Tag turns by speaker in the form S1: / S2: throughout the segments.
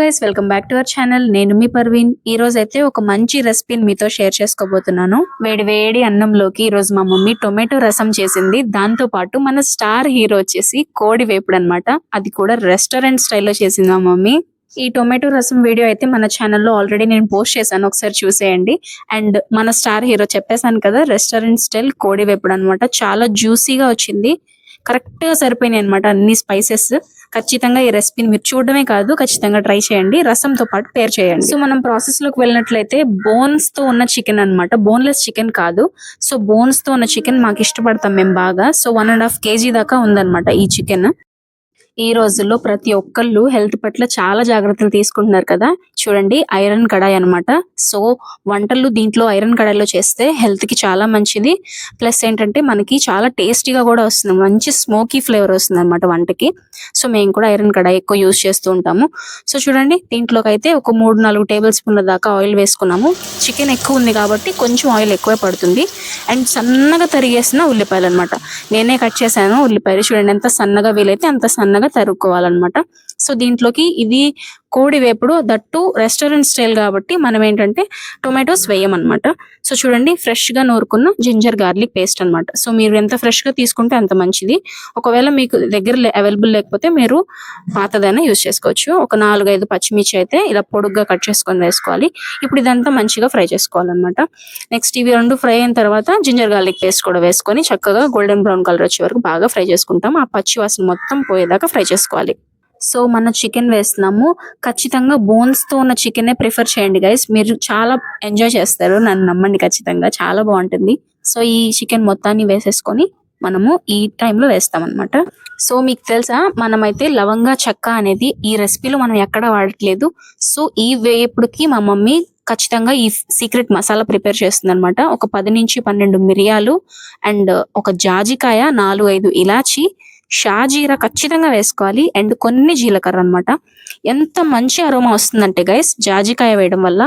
S1: Guys, welcome back to our channel. నేను మీ పర్వీన్. ఈ రోజు అయితే ఒక మంచి రెసిపీని మీతో షేర్ చేసుకోబోతున్నాను. వేడి వేడి అన్నంలోకి ఈ రోజు మా మమ్మీ టొమాటో రసం చేసింది. దాంతో పాటు మన స్టార్ హీరో వచ్చేసి కోడి వేపుడు అన్నమాట. అది కూడా రెస్టారెంట్ స్టైల్లో చేసింది మా మమ్మీ. ఈ టొమాటో రసం వీడియో అయితే మన ఛానల్లో ఆల్రెడీ నేను పోస్ట్ చేశాను, ఒకసారి చూసేయండి. అండ్ మన స్టార్ హీరో చెప్పేశాను కదా, రెస్టారెంట్ స్టైల్ కోడి వేపుడు అనమాట. చాలా జ్యూసీగా వచ్చింది, కరెక్ట్ గా సరిపోయినాయి అనమాట అన్ని స్పైసెస్. ఖచ్చితంగా ఈ రెసిపీని మీరు చూడడమే కాదు, ఖచ్చితంగా ట్రై చేయండి, రసంతో పాటు పేర్ చేయండి. సో మనం ప్రాసెస్ లోకి వెళ్ళినట్లయితే బోన్స్ తో ఉన్న చికెన్ అన్నమాట, బోన్లెస్ చికెన్ కాదు. సో బోన్స్ తో ఉన్న చికెన్ మాకు ఇష్టపడతాం మేము బాగా. సో 1.5 kg దాకా ఉందన్నమాట ఈ చికెన్. ఈ రోజుల్లో ప్రతి ఒక్కళ్ళు హెల్త్ పట్ల చాలా జాగ్రత్తలు తీసుకుంటున్నారు కదా. చూడండి, ఐరన్ కడాయి అన్నమాట. సో వంటలు దీంట్లో ఐరన్ కడాయిలో చేస్తే హెల్త్ కి చాలా మంచిది. ప్లస్ ఏంటంటే మనకి చాలా టేస్టీగా కూడా వస్తుంది, మంచి స్మోకీ ఫ్లేవర్ వస్తుంది అనమాట వంటకి. సో మేము కూడా ఐరన్ కడాయి ఎక్కువ యూజ్ చేస్తూ ఉంటాము. సో చూడండి, దీంట్లోకి అయితే ఒక 3-4 టేబుల్ స్పూన్ల దాకా ఆయిల్ వేసుకున్నాము. చికెన్ ఎక్కువ ఉంది కాబట్టి కొంచెం ఆయిల్ ఎక్కువే పడుతుంది. అండ్ సన్నగా తరిగేసిన ఉల్లిపాయలు అనమాట, నేనే కట్ చేశాను ఉల్లిపాయలు. చూడండి ఎంత సన్నగా వీలైతే అంత సన్నగా తరుక్కోవాలన్నమాట. సో దీంట్లోకి ఇది కోడి వేపుడు, దట్టు రెస్టారెంట్ స్టైల్ కాబట్టి మనం ఏంటంటే టొమాటోస్ వేయమన్నమాట. సో చూడండి, ఫ్రెష్ గా నూరుకున్న జింజర్ గార్లిక్ పేస్ట్ అన్నమాట. సో మీరు ఎంత ఫ్రెష్ గా తీసుకుంటే అంత మంచిది. ఒకవేళ మీకు దగ్గర అవైలబుల్ లేకపోతే మీరు పాతదైనా యూజ్ చేసుకోవచ్చు. ఒక 4-5 పచ్చిమిర్చి అయితే ఇలా పొడుగ్గా కట్ చేసుకొని వేసుకోవాలి. ఇప్పుడు ఇదంతా మంచిగా ఫ్రై చేసుకోవాలన్నమాట. నెక్స్ట్ ఇవి రెండు ఫ్రై అయిన తర్వాత జింజర్ గార్లిక్ పేస్ట్ కూడా వేసుకొని చక్కగా గోల్డెన్ బ్రౌన్ కలర్ వచ్చే వరకు బాగా ఫ్రై చేసుకుంటాం. ఆ పచ్చి వాసన మొత్తం పోయేదాకా ఫ్రై చేసుకోవాలి. సో మన చికెన్ వేస్తున్నాము. ఖచ్చితంగా బోన్స్ తో ఉన్న చికెనే ప్రిఫర్ చేయండి గైస్, మీరు చాలా ఎంజాయ్ చేస్తారు, నన్ను నమ్మండి, ఖచ్చితంగా చాలా బాగుంటుంది. సో ఈ చికెన్ మొత్తాన్ని వేసేసుకొని మనము ఈ టైంలో వేస్తాం అనమాట. సో మీకు తెలుసా, మనమైతే లవంగా చెక్క అనేది ఈ రెసిపీలో మనం ఎక్కడ వాడట్లేదు. సో ఈ వేపుడుకి మా మమ్మీ ఖచ్చితంగా ఈ సీక్రెట్ మసాలా ప్రిపేర్ చేస్తుంది అనమాట. ఒక 10-12 మిరియాలు అండ్ ఒక జాజికాయ, 4-5 ఇలాచి, షాజీరా ఖచ్చితంగా వేసుకోవాలి. అండ్ కొన్ని జీలకర్ర అన్నమాట. ఎంత మంచి అరోమా వస్తుందంటే గైస్, జాజికాయ వేయడం వల్ల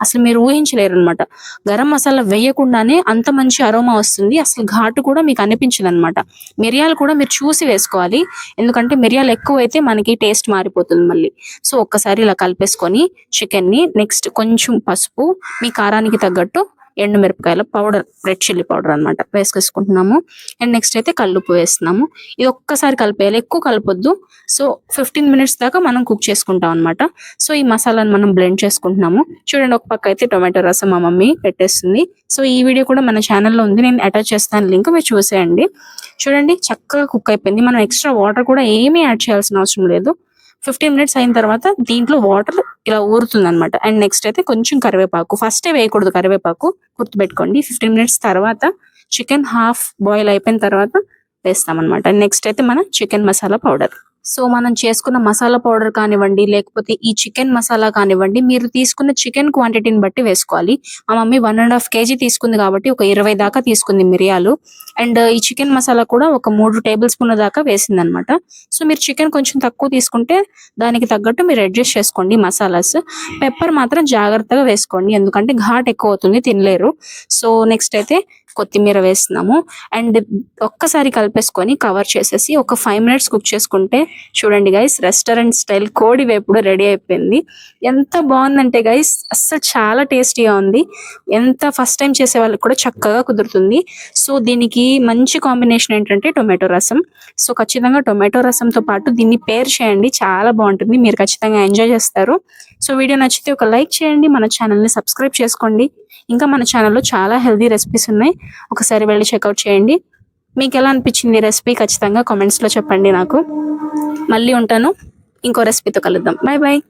S1: అసలు మీరు ఊహించలేరు అనమాట. గరం మసాలా వేయకుండానే అంత మంచి అరోమా వస్తుంది, అసలు ఘాటు కూడా మీకు అనిపించదు అనమాట. మిరియాలు కూడా మీరు చూసి వేసుకోవాలి, ఎందుకంటే మిరియాలు ఎక్కువైతే మనకి టేస్ట్ మారిపోతుంది మళ్ళీ. సో ఒక్కసారి ఇలా కలిపేసుకొని చికెన్ ని, నెక్స్ట్ కొంచెం పసుపు, మీ కారానికి తగ్గట్టు ఎండు మిరపకాయల పౌడర్, రెడ్ చిల్లీ పౌడర్ అనమాట వేసుకుంటున్నాము. అండ్ నెక్స్ట్ అయితే కల్లుప్పు వేస్తున్నాము. ఇది ఒక్కసారి కలిపేయాలి, ఎక్కువ కలపొద్దు. సో 15 minutes దాకా మనం కుక్ చేసుకుంటాం అనమాట. సో ఈ మసాలాను మనం బ్లెండ్ చేసుకుంటున్నాము. చూడండి, ఒక పక్క అయితే టొమాటో రసం మా మమ్మీ పెట్టేస్తుంది. సో ఈ వీడియో కూడా మన ఛానల్లో ఉంది, నేను అటాచ్ చేస్తాను లింక్, మీరు చూసేయండి. చూడండి, చక్కగా కుక్ అయిపోయింది. మనం ఎక్స్ట్రా వాటర్ కూడా ఏమీ యాడ్ చేయాల్సిన అవసరం లేదు. 15 minutes అయిన తర్వాత దీంట్లో వాటర్ ఇలా ఊరుతుంది అనమాట. అండ్ నెక్స్ట్ అయితే కొంచెం కరివేపాకు, ఫస్టే వేయకూడదు కరివేపాకు, గుర్తుపెట్టుకోండి. 15 minutes తర్వాత చికెన్ హాఫ్ బాయిల్ అయిపోయిన తర్వాత వేస్తామన్నమాట. నెక్స్ట్ అయితే మన చికెన్ మసాలా పౌడర్. సో మనం చేసుకున్న మసాలా పౌడర్ కానివ్వండి, లేకపోతే ఈ చికెన్ మసాలా కానివ్వండి, మీరు తీసుకున్న చికెన్ క్వాంటిటీని బట్టి వేసుకోవాలి. మా మమ్మీ 1.5 kg తీసుకుంది కాబట్టి ఒక 20 దాకా తీసుకుంది మిరియాలు. అండ్ ఈ చికెన్ మసాలా కూడా ఒక 3 టేబుల్ స్పూన్ల దాకా వేసింది అనమాట. సో మీరు చికెన్ కొంచెం తక్కువ తీసుకుంటే దానికి తగ్గట్టు మీరు అడ్జస్ట్ చేసుకోండి మసాలాస్. పెప్పర్ మాత్రం జాగ్రత్తగా వేసుకోండి, ఎందుకంటే ఘాట్ ఎక్కువ అవుతుంది, తినలేరు. సో నెక్స్ట్ అయితే కొత్తిమీర వేస్తున్నాము. అండ్ ఒక్కసారి కలిపేసుకొని కవర్ చేసేసి ఒక 5 minutes కుక్ చేసుకుంటే చూడండి గైస్, రెస్టారెంట్ స్టైల్ కోడి వేపుడు రెడీ అయిపోయింది. ఎంత బాగుందంటే గైస్, అస్సలు చాలా టేస్టీగా ఉంది. ఎంత ఫస్ట్ టైం చేసే వాళ్ళకి కూడా చక్కగా కుదురుతుంది. సో దీనికి మంచి కాంబినేషన్ ఏంటంటే టొమాటో రసం. సో ఖచ్చితంగా టొమాటో రసంతో పాటు దీన్ని పేర్ చేయండి, చాలా బాగుంటుంది, మీరు ఖచ్చితంగా ఎంజాయ్ చేస్తారు. సో వీడియో నచ్చితే ఒక లైక్ చేయండి, మన ఛానల్ని సబ్స్క్రైబ్ చేసుకోండి. ఇంకా మన ఛానల్లో చాలా హెల్దీ రెసిపీస్ ఉన్నాయి, ఒకసారి వెళ్ళి చెక్అవుట్ చేయండి. మీకు ఎలా అనిపించింది రెసిపీ ఖచ్చితంగా కామెంట్స్లో చెప్పండి నాకు. మళ్ళీ ఉంటాను, ఇంకో రెసిపీతో కలుద్దాం. Bye bye.